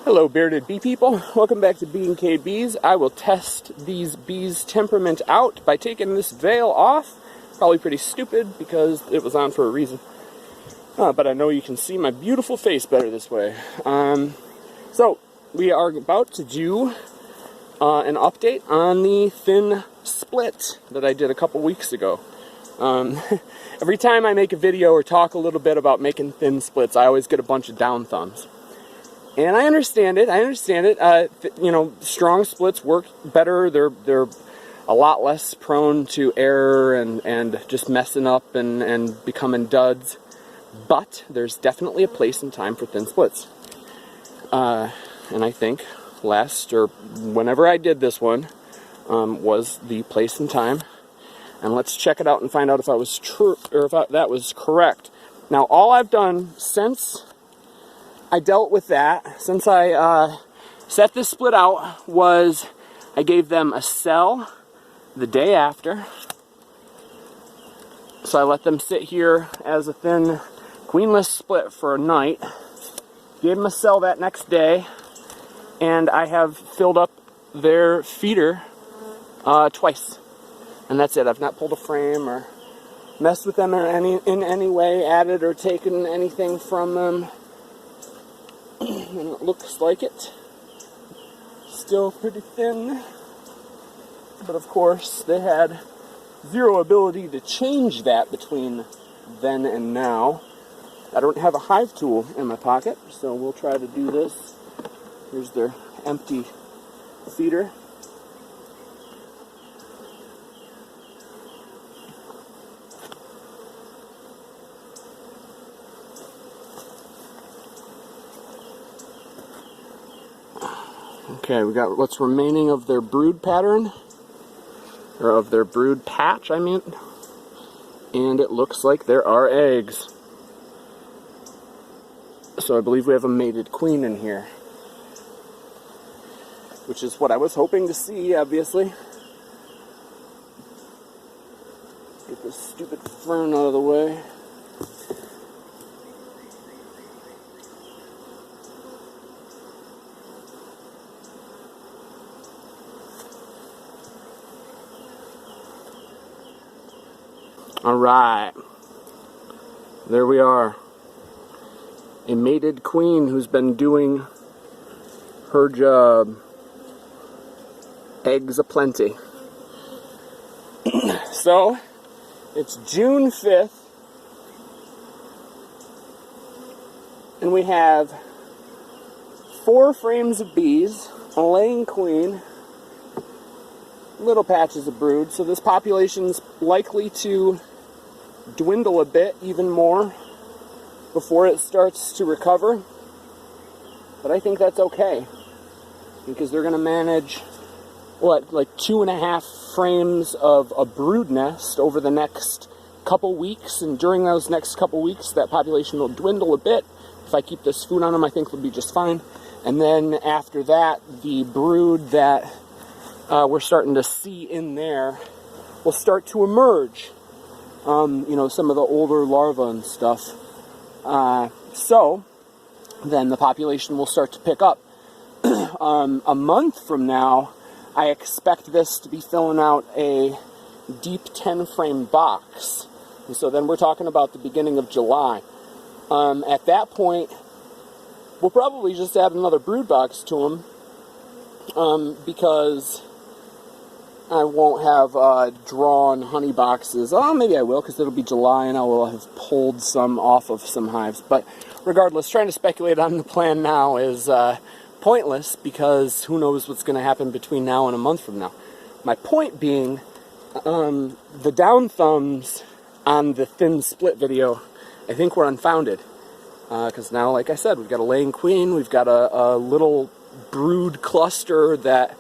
Hello bearded bee people, welcome back to B&K Bees. I will test these bees' temperament out by taking this veil off. Probably pretty stupid because it was on for a reason. But I know you can see my beautiful face better this way. So we are about to do an update on the thin split that I did a couple weeks ago. Every time I make a video or talk a little bit about making thin splits, I always get a bunch of down thumbs. And I understand it. You know, strong splits work better. They're a lot less prone to error and just messing up and becoming duds. But there's definitely a place and time for thin splits. And I think whenever I did this one was the place and time. And let's check it out and find out if I was true or if that was correct. Now, all I've done since I dealt with that, since I set this split out, was I gave them a cell the day after. So I let them sit here as a thin queenless split for a night. Gave them a cell that next day, and I have filled up their feeder twice. And that's it. I've not pulled a frame or messed with them in any way, added or taken anything from them. And it looks like it. Still pretty thin. But of course, they had zero ability to change that between then and now. I don't have a hive tool in my pocket, so we'll try to do this. Here's their empty feeder. Okay, we got what's remaining of their brood pattern, or of their brood patch, I mean, and it looks like there are eggs. So I believe we have a mated queen in here, which is what I was hoping to see, obviously. Get this stupid fern out of the way. Alright, there we are. A mated queen who's been doing her job. Eggs aplenty. So, it's June 5th, and we have 4 frames of bees, a laying queen, little patches of brood, so this population's likely to dwindle a bit even more before it starts to recover. But I think that's okay, because they're going to manage, like 2.5 frames of a brood nest over the next couple weeks, and during those next couple weeks that population will dwindle a bit. If I keep this food on them, I think they'll be just fine. And then after that, the brood that we're starting to see in there will start to emerge. You know, some of the older larvae and stuff. So then the population will start to pick up. A month from now, I expect this to be filling out a deep 10-frame box. And so then we're talking about the beginning of July. At that point, we'll probably just add another brood box to them, because I won't have drawn honey boxes. Oh, maybe I will, because it'll be July and I will have pulled some off of some hives. But regardless, trying to speculate on the plan now is pointless, because who knows what's going to happen between now and a month from now. My point being, the down thumbs on the thin split video, I think, were unfounded. Because now, like I said, we've got a laying queen, we've got a little brood cluster that,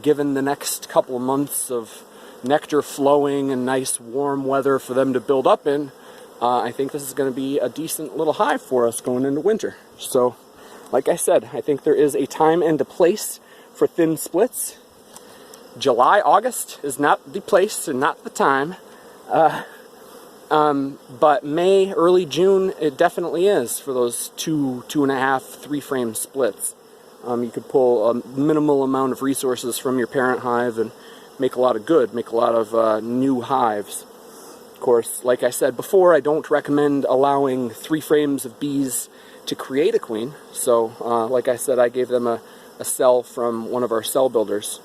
given the next couple of months of nectar flowing and nice warm weather for them to build up in, I think this is going to be a decent little hive for us going into winter. So, like I said, I think there is a time and a place for thin splits. July, August is not the place and not the time. But May, early June, it definitely is for those 2.5, 3 frame splits. You could pull a minimal amount of resources from your parent hive and make a lot of good, make a lot of new hives. Of course, like I said before, I don't recommend allowing 3 frames of bees to create a queen. So, like I said, I gave them a cell from one of our cell builders.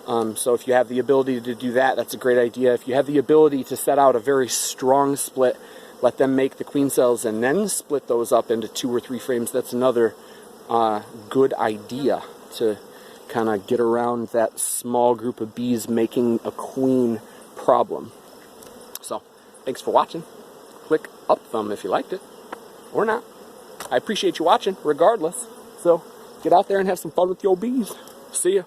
So if you have the ability to do that, that's a great idea. If you have the ability to set out a very strong split, let them make the queen cells and then split those up into 2 or 3 frames, that's another good idea to kind of get around that small group of bees making a queen problem. So, thanks for watching. Click up thumb if you liked it, or not. I appreciate you watching, regardless. So, get out there and have some fun with your bees. See ya.